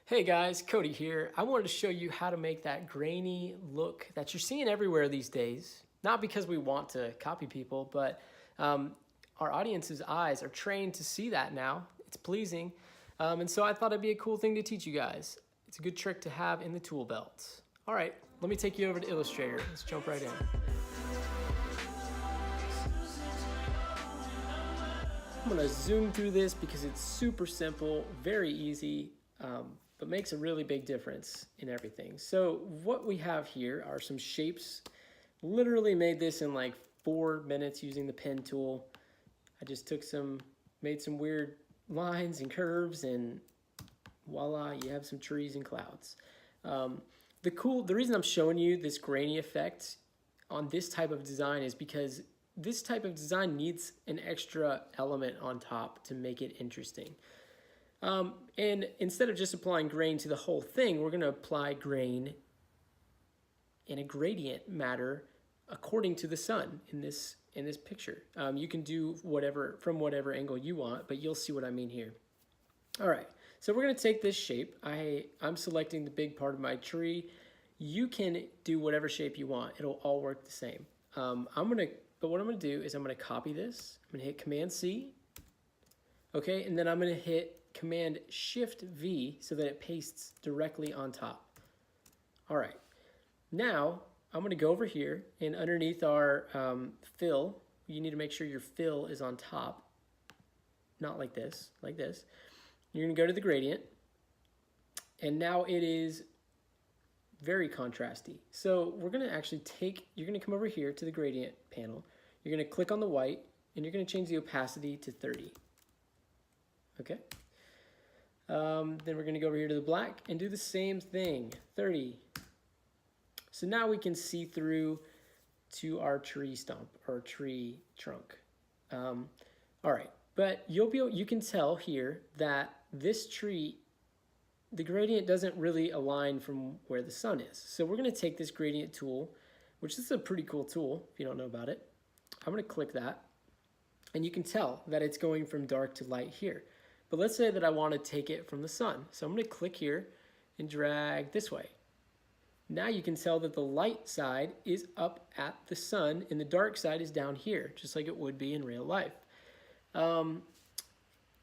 Hey guys, Cody here. I wanted to show you how to make that grainy look that you're seeing everywhere these days. Not because we want to copy people, but our audience's eyes are trained to see that now. It's pleasing. And so I thought it'd be a cool thing to teach you guys. It's a good trick to have in the tool belt. All right, let me take you over to Illustrator. Let's jump right in. I'm gonna zoom through this because it's super simple, very easy, but makes a really big difference in everything. So what we have here are some shapes. Literally made this in like 4 minutes using the pen tool. I just made some weird lines and curves, and voila, you have some trees and clouds. The reason I'm showing you this grainy effect on this type of design is because this type of design needs an extra element on top to make it interesting. And instead of just applying grain to the whole thing, we're going to apply grain in a gradient matter according to the sun in this picture. You can do whatever from whatever angle you want, but you'll see what I mean here. All right, so we're going to take this shape. I'm selecting the big part of my tree. You can do whatever shape you want. It'll all work the same. But what I'm going to do is I'm going to copy this. I'm going to hit Command C. Okay, and then I'm going to hit Command Shift V so that it pastes directly on top. All right, now I'm going to go over here, and underneath our fill, you need to make sure your fill is on top, not like this, like this. You're going to go to the gradient, and now it is very contrasty. So we're going to actually you're going to come over here to the gradient panel. You're going to click on the white, and you're going to change the opacity to 30. Okay. Then we're going to go over here to the black and do the same thing, 30. So now we can see through to our tree stump or tree trunk. All right, but you can tell here that this tree, the gradient doesn't really align from where the sun is. So we're going to take this gradient tool, which is a pretty cool tool if you don't know about it. I'm going to click that, and you can tell that it's going from dark to light here. But let's say that I want to take it from the sun. So I'm going to click here and drag this way. Now you can tell that the light side is up at the sun and the dark side is down here, just like it would be in real life. Now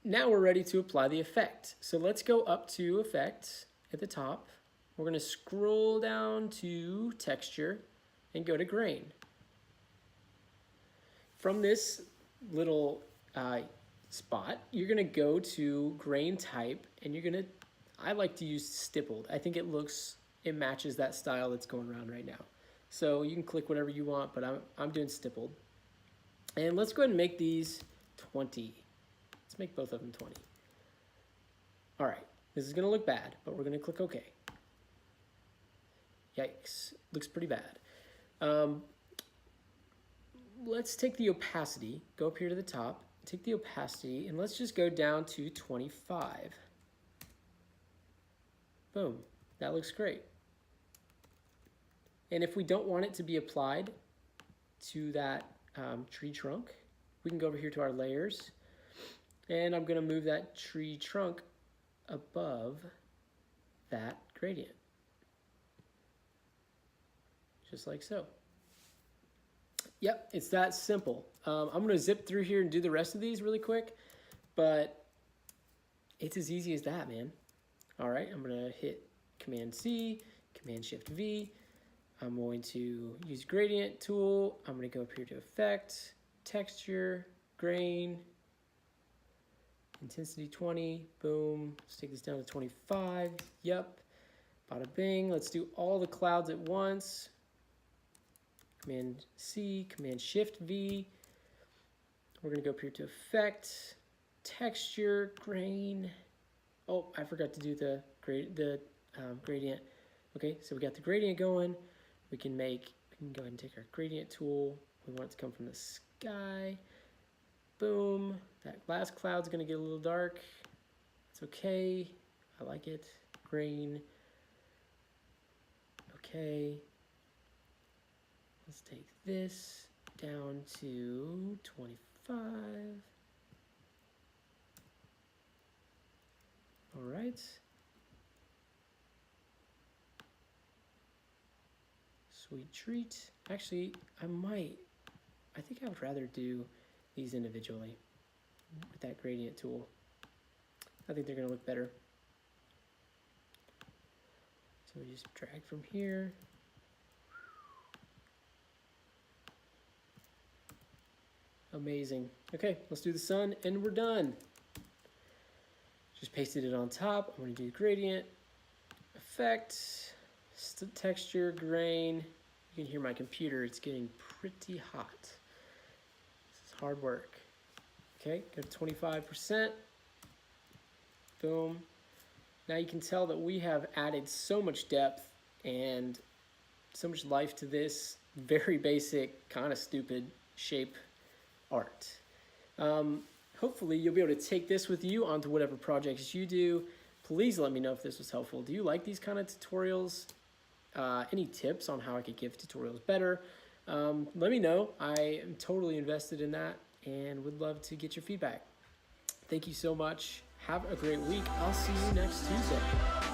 we're ready to apply the effect. So let's go up to Effect at the top. We're going to scroll down to Texture and go to Grain. From this little spot, you're going to go to Grain Type, and I like to use stippled. I think it matches that style that's going around right now. So you can click whatever you want, but I'm doing stippled. And let's go ahead and make these 20. Let's make both of them 20. All right, this is going to look bad, but we're going to click OK. Yikes, looks pretty bad. Let's take the opacity, go up here to the top, take the opacity, and let's just go down to 25. Boom, that looks great. And if we don't want it to be applied to that tree trunk, we can go over here to our layers, and I'm going to move that tree trunk above that gradient, just like so. Yep, it's that simple. I'm going to zip through here and do the rest of these really quick, but it's as easy as that, man. All right, I'm going to hit Command C, Command Shift V. I'm going to use Gradient tool. I'm going to go up here to Effect, Texture, Grain, Intensity 20, boom. Let's take this down to 25. Yep, bada bing. Let's do all the clouds at once. Command C, Command Shift V. We're going to go up here to Effect, Texture, Grain. Oh, I forgot to do the gradient. Okay, so we got the gradient going. We can go ahead and take our gradient tool. We want it to come from the sky. Boom. That last cloud's going to get a little dark. It's okay. I like it. Grain. Okay. Let's take this down to 25. All right. sweet treat. Actually, I think I would rather do these individually with that gradient tool. I think they're gonna look better. So we just drag from here. Amazing. Okay, let's do the sun and we're done. Just pasted it on top. I'm gonna do gradient, effect, texture, grain. You can hear my computer, it's getting pretty hot. This is hard work. Okay, go to 25%. Boom. Now you can tell that we have added so much depth and so much life to this very basic, kind of stupid shape art. Hopefully you'll be able to take this with you onto whatever projects you do. Please let me know if this was helpful. Do you like these kind of tutorials? Any tips on how I could give tutorials better? Let me know. I am totally invested in that and would love to get your feedback. Thank you so much. Have a great week. I'll see you next Tuesday.